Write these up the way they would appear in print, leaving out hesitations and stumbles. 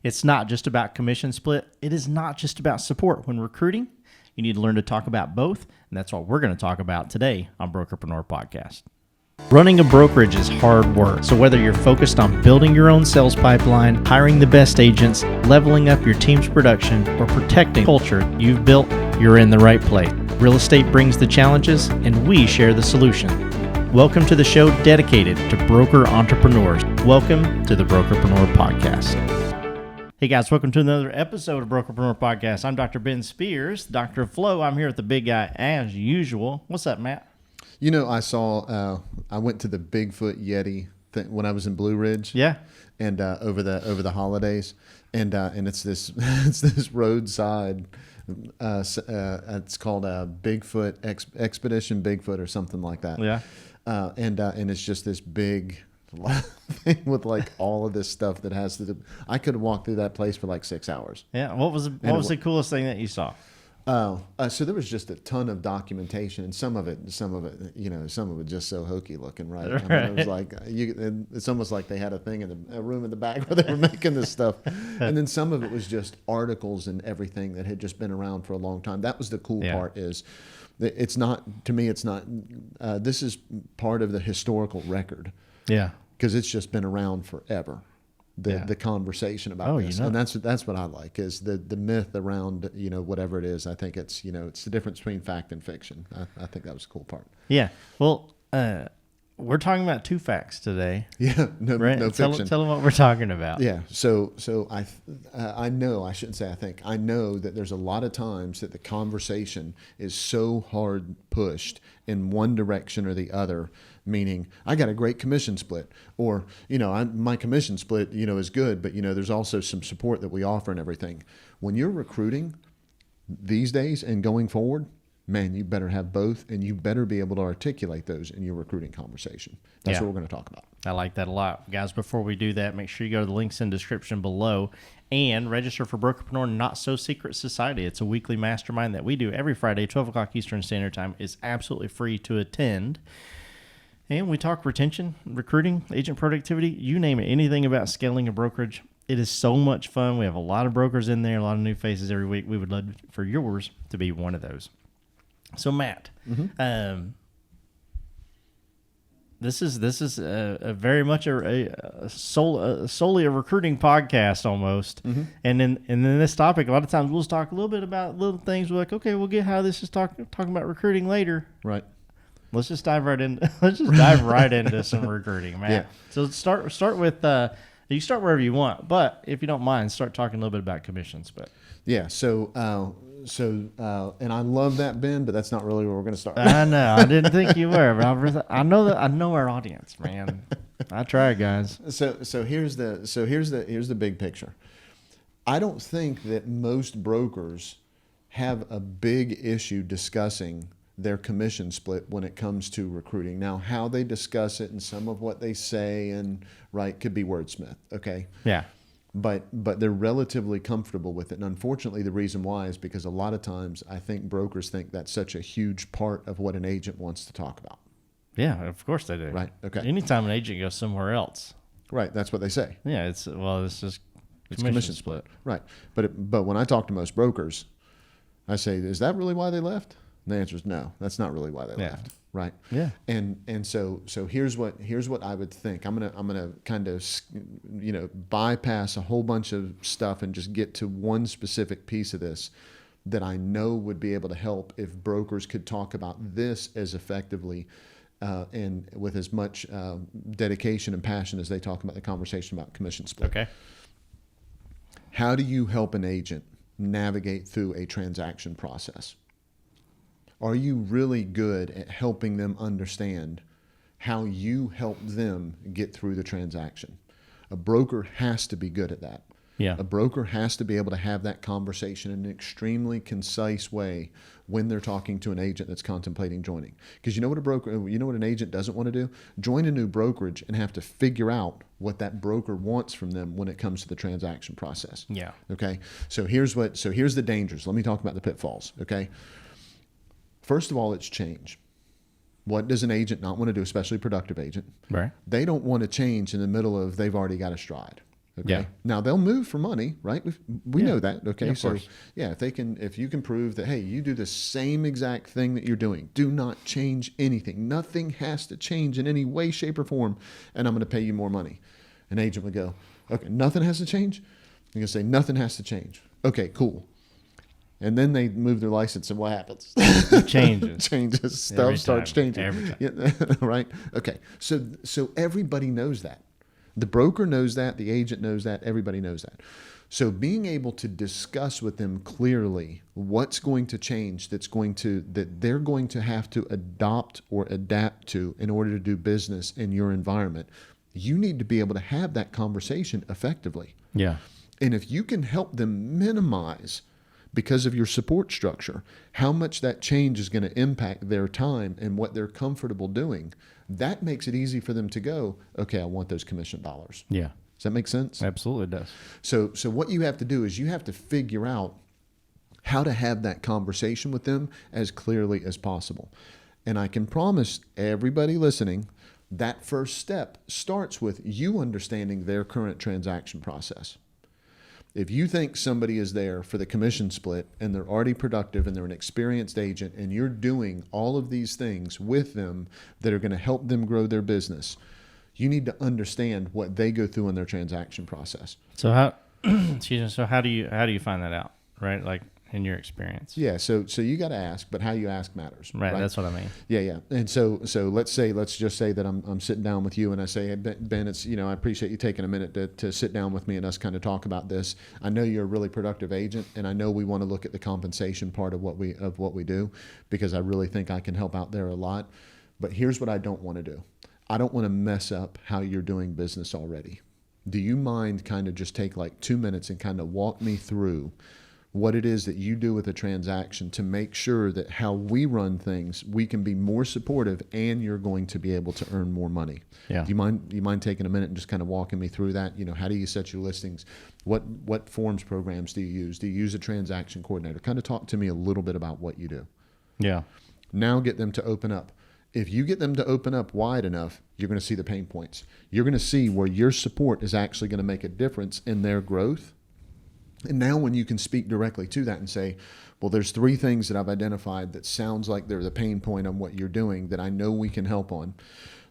It's not just about commission split. It is not just about support. When recruiting, you need to learn to talk about both, and that's what we're going to talk about today on Brokerpreneur Podcast. Running a brokerage is hard work, so whether you're focused on building your own sales pipeline, hiring the best agents, leveling up your team's production, or protecting culture you've built, you're in the right place. Real estate brings the challenges, and we share the solution. Welcome to the show dedicated to broker entrepreneurs. Welcome to the Brokerpreneur Podcast. Hey guys, welcome to another episode of Brokerpreneur Podcast. I'm Dr. Ben Spears, Dr. of Flow. I'm here with the big guy as usual. What's up, Matt? You know, I went to the Bigfoot Yeti thing when I was in Blue Ridge. Yeah. And over the holidays, and it's this it's this roadside. It's called Bigfoot Expedition Bigfoot or something like that. Yeah. And it's just this big thing with like all of this stuff that has to do. I could have walked through that place for like 6 hours. Yeah. What was the coolest thing that you saw? So there was just a ton of documentation, and some of it, some of it just so hokey looking, right? I mean, it was like it's almost like they had a thing in a room in the back where they were making this stuff, and then some of it was just articles and everything that had just been around for a long time. That was the cool part. Is it's not, to me, it's not. This is part of the historical record. Yeah, because it's just been around forever. The conversation about this, and that's what I like, is the myth around whatever it is. I think it's it's the difference between fact and fiction. I think that was the cool part. Yeah. Well, we're talking about two facts today. Yeah. No fiction. Tell them what we're talking about. Yeah. So I know, I shouldn't say I think, I know that there's a lot of times that the conversation is so hard pushed in one direction or the other. Meaning, I got a great commission split, or my commission split is good, but there's also some support that we offer and everything. When you're recruiting these days and going forward, man, you better have both, and you better be able to articulate those in your recruiting conversation. That's what we're going to talk about. I like that a lot, guys. Before we do that, make sure you go to the links in the description below and register for Brokerpreneur Not So Secret Society. It's a weekly mastermind that we do every Friday, 12 o'clock Eastern Standard Time. It's absolutely free to attend. And we talk retention, recruiting, agent productivity, you name it, anything about scaling a brokerage. It is so much fun. We have a lot of brokers in there, a lot of new faces every week. We would love for yours to be one of those. So, Matt, this is a very much solely a recruiting podcast almost. Mm-hmm. And then this topic, a lot of times we'll just talk a little bit about little things. We're like, okay, we'll get how this is talking about recruiting later. Right. Let's just dive right into some recruiting, man. Yeah. So start with you can start wherever you want, but if you don't mind, start talking a little bit about commissions. But yeah, so and I love that, Ben, but that's not really where we're going to start. I know, I didn't think you were, but I know our audience, man. I try, guys. So here's the big picture. I don't think that most brokers have a big issue discussing their commission split when it comes to recruiting. Now, how they discuss it and some of what they say could be wordsmith, okay? Yeah. But they're relatively comfortable with it. And unfortunately, the reason why is because a lot of times I think brokers think that's such a huge part of what an agent wants to talk about. Yeah, of course they do. Right, okay. Anytime an agent goes somewhere else. Right, that's what they say. Yeah, it's just commission split. Right. But when I talk to most brokers, I say, is that really why they left? And the answer is no. That's not really why they left, right? Yeah. And so here's what I would think. I'm gonna kind of bypass a whole bunch of stuff and just get to one specific piece of this that I know would be able to help if brokers could talk about this as effectively and with as much dedication and passion as they talk about the conversation about commission split. Okay. How do you help an agent navigate through a transaction process? Are you really good at helping them understand how you help them get through the transaction? A broker has to be good at that. Yeah. A broker has to be able to have that conversation in an extremely concise way when they're talking to an agent that's contemplating joining. Because you know what an agent doesn't want to do? Join a new brokerage and have to figure out what that broker wants from them when it comes to the transaction process. Yeah. Okay. So here's the dangers. Let me talk about the pitfalls. Okay. First of all, it's change. What does an agent not want to do, especially a productive agent? Right. They don't want to change in the middle of they've already got a stride. Okay. Yeah. Now they'll move for money, right? We Yeah. know that. Okay. Yeah, of So course. yeah, if you can prove that, hey, you do the same exact thing that you're doing, do not change anything. Nothing has to change in any way, shape, or form, and I'm going to pay you more money. An agent would go, okay, nothing has to change. You're going to say nothing has to change. Okay, cool. And then they move their license, and what happens? It changes. Changes. Stuff Every starts time. changing. Every time. Yeah, right? Okay. So everybody knows that. The broker knows that. The agent knows that. Everybody knows that. So being able to discuss with them clearly what's going to change that they're going to have to adopt or adapt to in order to do business in your environment, you need to be able to have that conversation effectively. Yeah. And if you can help them minimize, because of your support structure, how much that change is going to impact their time and what they're comfortable doing, that makes it easy for them to go, okay, I want those commission dollars. Yeah. Does that make sense? Absolutely does. So what you have to do is you have to figure out how to have that conversation with them as clearly as possible. And I can promise everybody listening, that first step starts with you understanding their current transaction process. If you think somebody is there for the commission split and they're already productive and they're an experienced agent and you're doing all of these things with them that are going to help them grow their business, you need to understand what they go through in their transaction process. So how excuse me, so how do you find that out? Right? Like in your experience. Yeah, so you got to ask, but how you ask matters. Right, that's what I mean. Yeah. And so let's just say that I'm sitting down with you and I say, hey, Ben, it's, I appreciate you taking a minute to sit down with me and us kind of talk about this. I know you're a really productive agent, and I know we want to look at the compensation part of what we do, because I really think I can help out there a lot. But here's what I don't want to do. I don't want to mess up how you're doing business already. Do you mind kind of just take like 2 minutes and kind of walk me through what it is that you do with a transaction to make sure that how we run things, we can be more supportive and you're going to be able to earn more money? Yeah. Do you mind taking a minute and just kind of walking me through that? How do you set your listings? What forms programs do you use? Do you use a transaction coordinator? Kind of talk to me a little bit about what you do. Yeah. Now get them to open up. If you get them to open up wide enough, you're going to see the pain points. You're going to see where your support is actually going to make a difference in their growth. And now when you can speak directly to that and say, well, there's 3 things that I've identified that sounds like they're the pain point on what you're doing that I know we can help on.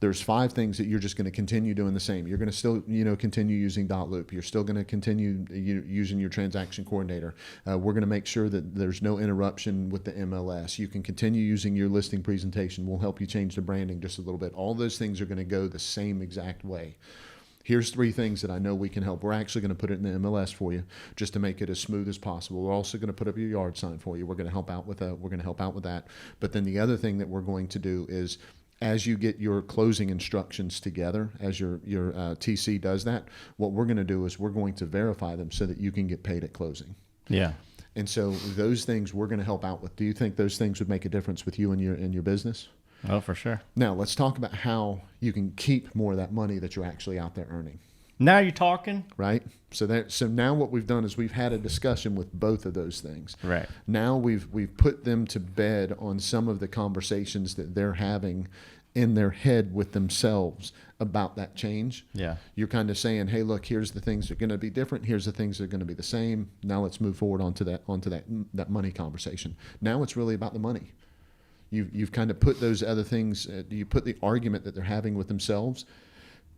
There's 5 things that you're just going to continue doing the same. You're going to still, continue using .loop. You're still going to continue using your transaction coordinator. We're going to make sure that there's no interruption with the MLS. You can continue using your listing presentation. We'll help you change the branding just a little bit. All those things are going to go the same exact way. Here's 3 things that I know we can help. We're actually going to put it in the MLS for you just to make it as smooth as possible. We're also going to put up your yard sign for you. We're going to help out with that. But then the other thing that we're going to do is, as you get your closing instructions together, as your TC does that, what we're going to do is we're going to verify them so that you can get paid at closing. Yeah. And so those things we're going to help out with. Do you think those things would make a difference with you and your business? Oh, for sure. Now let's talk about how you can keep more of that money that you're actually out there earning. Now you're talking. Right. So now what we've done is we've had a discussion with both of those things. Right. Now we've put them to bed on some of the conversations that they're having in their head with themselves about that change. Yeah. You're kind of saying, hey, look, here's the things that are going to be different. Here's the things that are going to be the same. Now let's move forward onto that money conversation. Now it's really about the money. You've kind of put those other things, you put the argument that they're having with themselves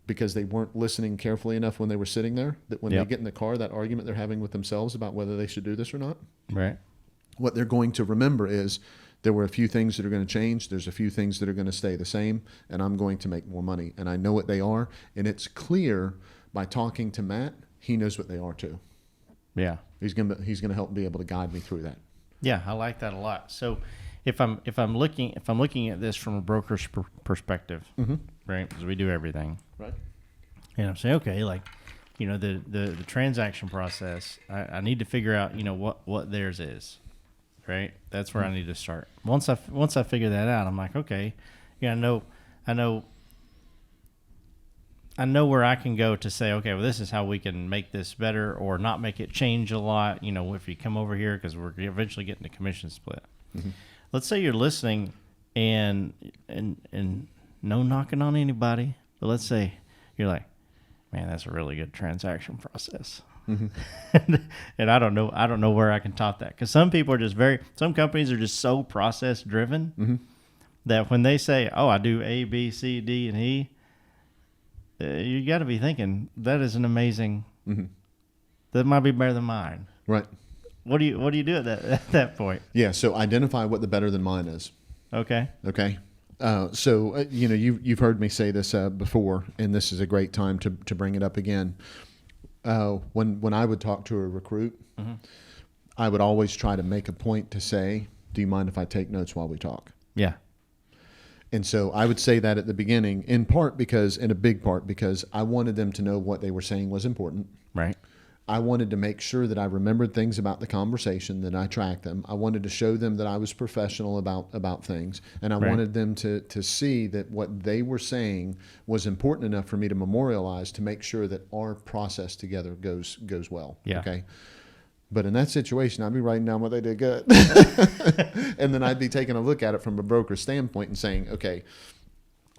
because they weren't listening carefully enough when they were sitting there, that when they get in the car, that argument they're having with themselves about whether they should do this or not. Right. What they're going to remember is there were a few things that are going to change. There's a few things that are going to stay the same, and I'm going to make more money. And I know what they are. And it's clear by talking to Matt, he knows what they are too. Yeah. He's going to help be able to guide me through that. Yeah, I like that a lot. So if I'm looking at this from a broker's perspective, right? Because we do everything, Right. and I'm saying, okay, like, the transaction process, I need to figure out, what theirs is, right? That's where I need to start. Once I figure that out, I'm like, okay, I know where I can go to say, okay, well, this is how we can make this better or not make it change a lot. If you come over here, because we're eventually getting a commission split. Mm-hmm. Let's say you're listening and no knocking on anybody, but let's say you're like, Man, that's a really good transaction process. Mm-hmm. And I don't know where I can top that, because some people are just some companies are just so process driven Mm-hmm. that when they say, "Oh, I do A, B, C, D, and E," you got to be thinking that is an amazing. Mm-hmm. That might be better than mine. Right. What do you do at that point? Yeah. So identify what the better than mine is. Okay. Okay. You've heard me say this before, and this is a great time to bring it up again. When I would talk to a recruit, Mm-hmm. I would always try to make a point to say, "Do you mind if I take notes while we talk?" Yeah. And so I would say that at the beginning, in a big part because I wanted them to know what they were saying was important. Right. I wanted to make sure that I remembered things about the conversation, that I tracked them. I wanted to show them that I was professional about things. And I Right. wanted them to see that what they were saying was important enough for me to memorialize, to make sure that our process together goes well. Yeah. Okay. But in that situation, I'd be writing down what they did good. And then I'd be taking a look at it from a broker standpoint and saying, okay,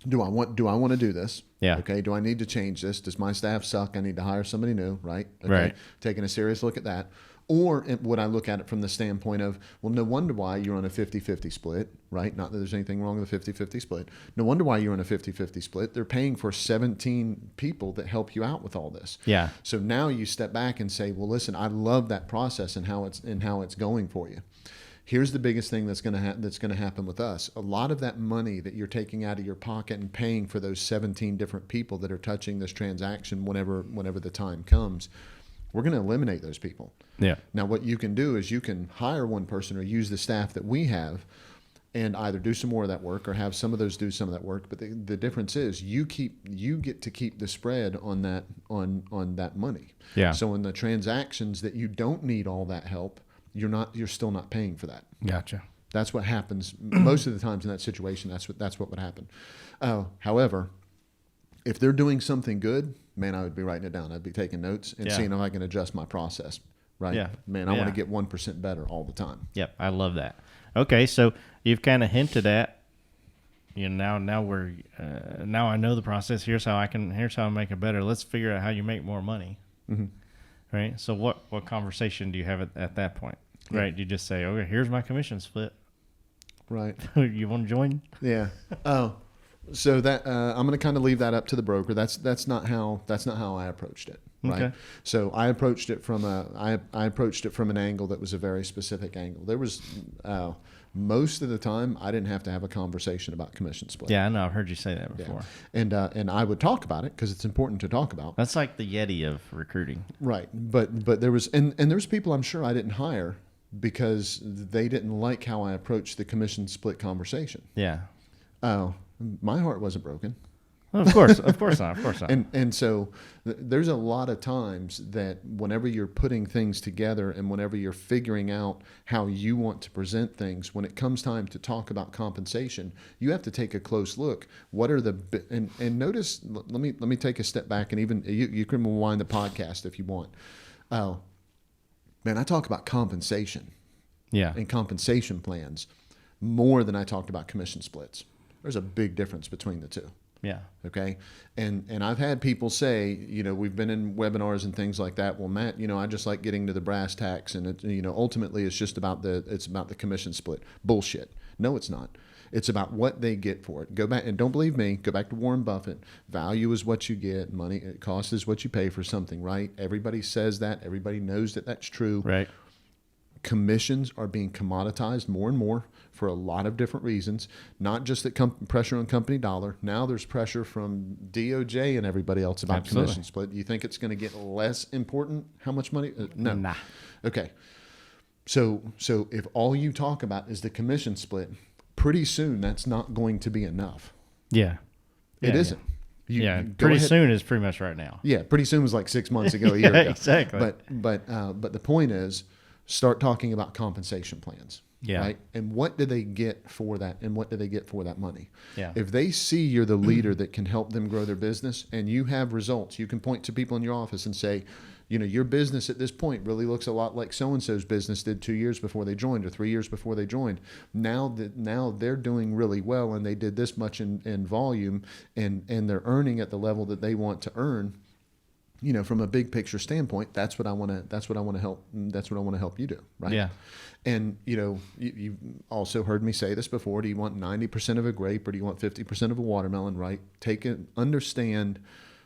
do I want to do this? Yeah. Okay. Do I need to change this? Does my staff suck? I need to hire somebody new, right? Okay. Right. Taking a serious look at that. Or would I look at it from the standpoint of, well, no wonder why you're on a 50-50 split, right? Not that there's anything wrong with a 50-50 split. No wonder why you're on a 50-50 split. They're paying for 17 people that help you out with all this. Yeah. So now you step back and say, well, listen, I love that process and how it's going for you. Here's the biggest thing that's going to happen with us. A lot of that money that you're taking out of your pocket and paying for those 17 different people that are touching this transaction whenever the time comes, we're going to eliminate those people. Yeah. Now, what you can do is you can hire one person or use the staff that we have and either do some more of that work or have some of those do some of that work. But the difference is you get to keep the spread on that money. Yeah. So in the transactions that you don't need all that help, you're still not paying for that. Gotcha. That's what happens most of the times in that situation. That's what would happen. However, if they're doing something good, man, I would be writing it down. I'd be taking notes and seeing if I can adjust my process. Right? Yeah. Man, I want to get 1% better all the time. Yep. I love that. Okay. So you've kind of hinted at, now I know the process. Here's how I make it better. Let's figure out how you make more money. Mm-hmm. Right. So what conversation do you have at that point? Yeah. Right. You just say, okay, here's my commission split. Right. You want to join? Yeah. Oh, so that I'm going to kind of leave that up to the broker. That's not how I approached it. Right. Okay. So I approached it from an angle that was a very specific angle. There was most of the time I didn't have to have a conversation about commission split. Yeah, I know. I've heard you say that before. Yeah. And I would talk about it because it's important to talk about. That's like the Yeti of recruiting. Right. But there was and there's people I'm sure I didn't hire because they didn't like how I approached the commission split conversation. Yeah. Oh, my heart wasn't broken. Well, of course not. And so there's a lot of times that whenever you're putting things together and whenever you're figuring out how you want to present things, when it comes time to talk about compensation, you have to take a close look. What are and notice? Let me take a step back and even you can rewind the podcast if you want. Oh, man, I talk about compensation. Yeah. And compensation plans more than I talked about commission splits. There's a big difference between the two. Yeah. Okay. And I've had people say, we've been in webinars and things like that. Well, Matt, I just like getting to the brass tacks and ultimately it's just about the commission split. Bullshit. No, it's not. It's about what they get for it. Go back and don't believe me. Go back to Warren Buffett. Value is what you get. Money, cost is what you pay for something, right? Everybody says that. Everybody knows that that's true. Right. Commissions are being commoditized more and more for a lot of different reasons, not just that pressure on company dollar. Now there's pressure from DOJ and everybody else about commission split. You think it's going to get less important? How much money? No. Nah. Okay. So if all you talk about is the commission split, pretty soon that's not going to be enough. Yeah. It isn't. Pretty soon is pretty much right now. Yeah, pretty soon was like 6 months ago, a year ago. Exactly. But the point is, start talking about compensation plans. Yeah. Right. And what do they get for that? And what do they get for that money? Yeah. If they see you're the leader that can help them grow their business and you have results, you can point to people in your office and say, your business at this point really looks a lot like so-and-so's business did 2 years before they joined or 3 years before they joined. Now they're doing really well and they did this much in volume and they're earning at the level that they want to earn. from a big picture standpoint, that's what I want to help you do, right? Yeah. And you've also heard me say this before. Do you want 90% of a grape or do you want 50% of a watermelon, right? Understand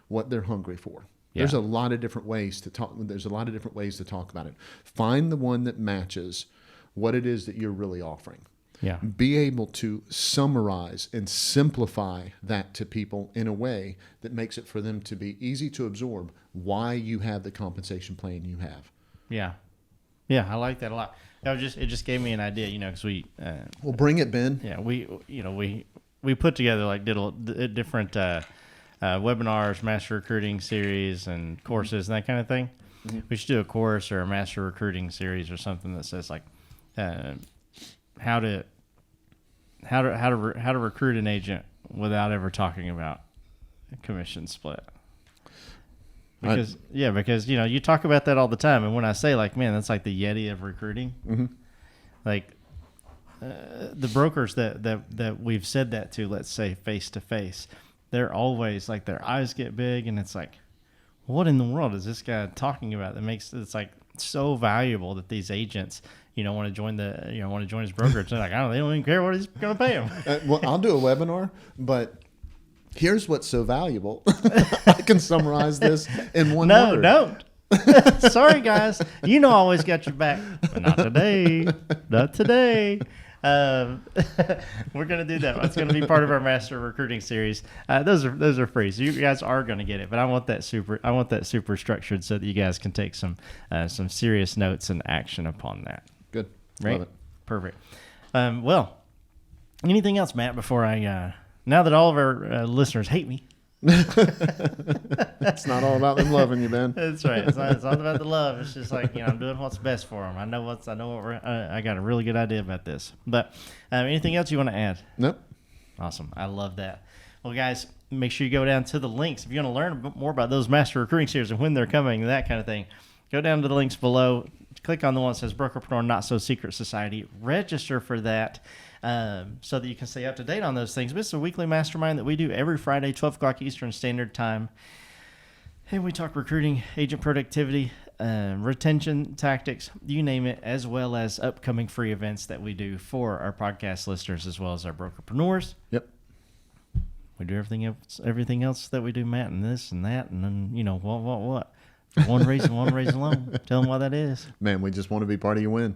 what they're hungry for. Yeah. There's a lot of different ways to talk. There's a lot of different ways to talk about it. Find the one that matches what it is that you're really offering. Yeah. Be able to summarize and simplify that to people in a way that makes it for them to be easy to absorb why you have the compensation plan you have. Yeah. Yeah, I like that a lot. It just gave me an idea, because we Well, bring it, Ben. yeah, we put together did different webinars, master recruiting series, and courses and that kind of thing. Mm-hmm. We should do a course or a master recruiting series or something that says how to recruit an agent without ever talking about a commission split. Because you talk about that all the time, and when I say man, that's like the Yeti of recruiting. Mm-hmm. The brokers that we've said that to, let's say face to face, they're always their eyes get big, and it's what in the world is this guy talking about that makes it's so valuable that these agents want to join his brokerage. They're they don't even care what he's going to pay him. Well, I'll do a webinar, but here's what's so valuable. I can summarize this in one word. No, don't. Sorry, guys. I always got your back, but not today. Not today. We're gonna do that. That's gonna be part of our master recruiting series. Those are free, so you guys are gonna get it. But I want that super structured so that you guys can take some serious notes and action upon that. Good, right? Love it. Perfect. Well, anything else, Matt? Before I now that all of our listeners hate me. It's not all about them loving you, Ben. That's right. It's not about the love. It's just I'm doing what's best for them. I got a really good idea about this. But anything else you want to add? Nope. Awesome. I love that. Well, guys, make sure you go down to the links if you want to learn a bit more about those master recruiting series and when they're coming and that kind of thing. Go down to the links below. Click on the one that says Brokerpreneur Not So Secret Society. Register for that. So that you can stay up to date on those things. But it's a weekly mastermind that we do every Friday, 12 o'clock Eastern Standard Time. And we talk recruiting, agent productivity, retention tactics, you name it, as well as upcoming free events that we do for our podcast listeners as well as our brokerpreneurs. Yep. We do everything else that we do, Matt, and this and that, and then, what? One reason alone. Tell them why that is. Man, we just want to be part of your win.